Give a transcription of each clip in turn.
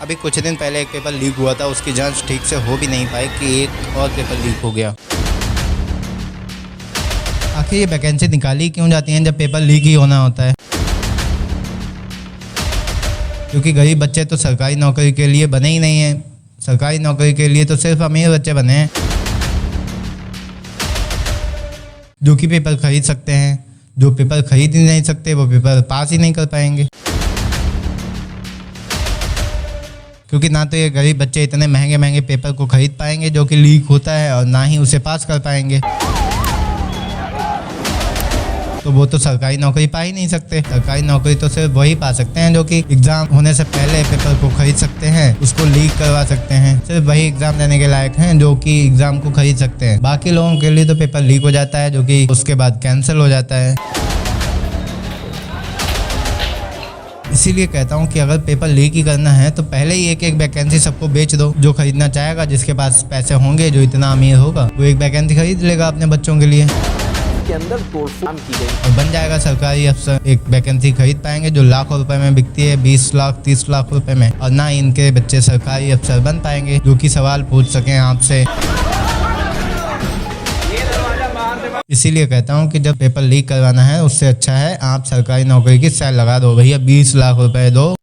अभी कुछ दिन पहले एक पेपर लीक हुआ था, उसकी जांच ठीक से हो भी नहीं पाई कि एक और पेपर लीक हो गया। आखिर ये वैकेंसी निकाली क्यों जाती हैं जब पेपर लीक ही होना होता है? क्योंकि गरीब बच्चे तो सरकारी नौकरी के लिए बने ही नहीं हैं। सरकारी नौकरी के लिए तो सिर्फ अमीर बच्चे बने हैं जो कि पेपर खरीद सकते हैं। जो पेपर खरीद ही नहीं सकते वो पेपर पास ही नहीं कर पाएंगे, क्योंकि ना तो ये गरीब बच्चे इतने महंगे महंगे पेपर को खरीद पाएंगे जो कि लीक होता है, और ना ही उसे पास कर पाएंगे। तो वो तो सरकारी नौकरी पा ही नहीं सकते। सरकारी नौकरी तो सिर्फ वही पा सकते हैं जो कि एग्जाम होने से पहले पेपर को खरीद सकते हैं, उसको लीक करवा सकते हैं। सिर्फ वही एग्जाम देने के लायक हैं जो कि एग्जाम को खरीद सकते हैं। बाकी लोगों के लिए तो पेपर लीक हो जाता है जो कि उसके बाद कैंसिल हो जाता है। इसीलिए कहता हूँ कि अगर पेपर लीक ही करना है तो पहले ही एक एक वैकेंसी सबको बेच दो। जो खरीदना चाहेगा, जिसके पास पैसे होंगे, जो इतना अमीर होगा, वो एक वैकेंसी खरीद लेगा अपने बच्चों के लिए के अंदर तोड़फोड़ की गई और बन जाएगा सरकारी अफसर। एक वैकेंसी खरीद पाएंगे जो लाखों रुपए में बिकती है, 20 लाख 30 लाख रुपए में, और ना इनके बच्चे सरकारी अफसर बन पाएंगे जो कि सवाल पूछ सकें आपसे। इसीलिए कहता हूँ कि जब पेपर लीक करवाना है उससे अच्छा है आप सरकारी नौकरी की सेल लगा दो। भैया 20 लाख रुपए दो,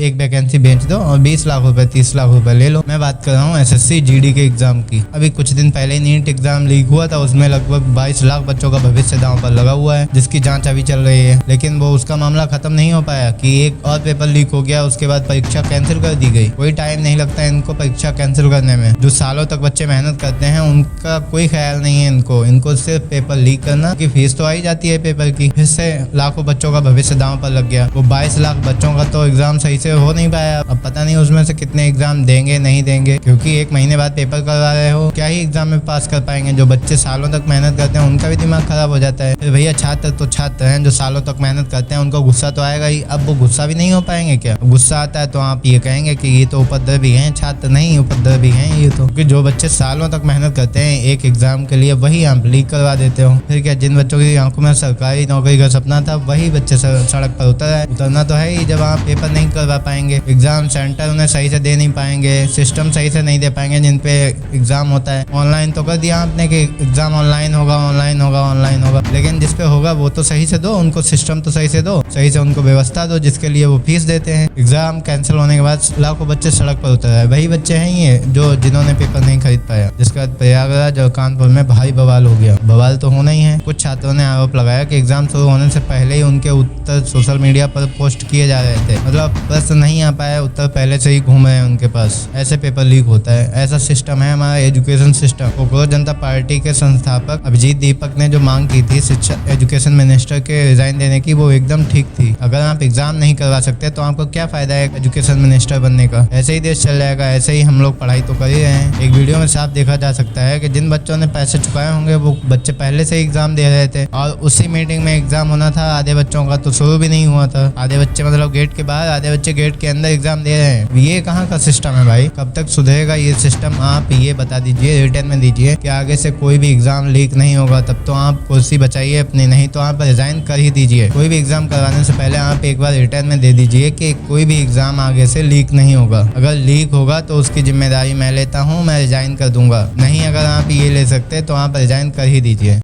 एक वैकेंसी बेच दो और 20 लाख रुपए 30 लाख रुपए ले लो। मैं बात कर रहा हूँ एसएससी जीडी के एग्जाम की। अभी कुछ दिन पहले नीट एग्जाम लीक हुआ था, उसमें लगभग 22 लाख बच्चों का भविष्य दांव पर लगा हुआ है, जिसकी जांच अभी चल रही है। लेकिन वो उसका मामला खत्म नहीं हो पाया कि एक और पेपर लीक हो गया, उसके बाद परीक्षा कैंसिल कर दी गई। कोई टाइम नहीं लगता इनको परीक्षा कैंसिल करने में। जो सालों तक बच्चे मेहनत करते हैं उनका कोई ख्याल नहीं है इनको सिर्फ पेपर लीक करना की फीस तो आई जाती है पेपर की, फिर से लाखों बच्चों का भविष्य दांव पर लग गया। वो 22 लाख बच्चों का तो एग्जाम सही से हो नहीं पाया। अब पता नहीं उसमें से कितने एग्जाम देंगे नहीं देंगे, क्योंकि एक महीने बाद पेपर करवा रहे हो, क्या ही एग्जाम में पास कर पाएंगे। जो बच्चे सालों तक मेहनत करते हैं उनका भी दिमाग खराब हो जाता है। फिर भैया छात्र तो छात्र हैं, जो सालों तक मेहनत करते हैं उनको गुस्सा तो आएगा ही। अब वो गुस्सा भी नहीं हो पाएंगे क्या? गुस्सा आता है तो आप ये कहेंगे कि ये तो उपद्रवी हैं, छात्र नहीं उपद्रवी हैं ये तो। क्योंकि जो बच्चे सालों तक मेहनत करते हैं एक एग्जाम के लिए, वही आप लीक करवा देते हो। फिर क्या जिन बच्चों की आंखों में सरकारी नौकरी का सपना था वही बच्चे सड़क पर उतरना तो है ही जब आप पेपर नहीं करवा पाएंगे। एग्जाम सेंटर उन्हें सही से दे नहीं पाएंगे, सिस्टम सही से नहीं दे पाएंगे जिन पे एग्जाम होता है। ऑनलाइन तो कर दिया आपने कि एग्जाम ऑनलाइन होगा ऑनलाइन होगा ऑनलाइन होगा, लेकिन जिस पे होगा वो तो सही से दो, उनको सिस्टम तो सही से दो, सही से उनको व्यवस्था दो जिसके लिए वो फीस देते हैं। एग्जाम कैंसिल होने के बाद लाखों बच्चे सड़क पर उतर रहे, वही बच्चे हैं ये जो जिन्होंने पेपर नहीं खरीद पाया। जिसके बाद प्रयागराज और कानपुर में भारी बवाल हो गया। बवाल तो होना ही है। कुछ छात्रों ने आरोप लगाया कि एग्जाम शुरू होने से पहले ही उनके उत्तर सोशल मीडिया पर पोस्ट किए जा रहे थे, मतलब प्रश्न नहीं आ पाया, उत्तर पहले से ही घूम रहे हैं उनके पास। ऐसे पेपर लीक होता है। ऐसा सिस्टम है हमारा एजुकेशन सिस्टम। कांग्रेस जनता पार्टी के संस्थापक अभिजीत दीपक ने जो मांग की थी शिक्षा एजुकेशन मिनिस्टर के रिजाइन देने की, वो एकदम ठीक थी। अगर आप एग्जाम नहीं करवा सकते तो आपको क्या फायदा है एजुकेशन मिनिस्टर बनने का? ऐसे ही देश चल जाएगा। ऐसे ही हम लोग पढ़ाई तो कर ही रहे हैं। एक वीडियो में साफ देखा जा सकता है कि जिन बच्चों ने पैसे चुकाए होंगे वो बच्चे पहले से एग्जाम दे रहे थे, और उसी मीटिंग में एग्जाम होना था। आधे बच्चों का तो शुरू भी नहीं हुआ था। आधे बच्चे मतलब गेट के बाहर, आधे बच्चे गेट के अंदर एग्जाम दे रहे हैं। ये कहाँ का सिस्टम है भाई? कब तक सुधरेगा ये सिस्टम? आप ये बता दीजिए, रिटर्न में दीजिए कि आगे से कोई भी एग्जाम लीक नहीं होगा। तब तो आप कुर्सी बचाइए अपनी, नहीं तो आप रिजाइन कर ही दीजिए। कोई भी एग्जाम करवाने से पहले आप एक बार रिटर्न में दे दीजिए कि कोई भी एग्जाम आगे से लीक नहीं होगा। अगर लीक होगा तो उसकी जिम्मेदारी मैं लेता हूँ, मैं रिजाइन कर दूंगा। नहीं अगर आप ये ले सकते तो आप रिजाइन कर ही दीजिए।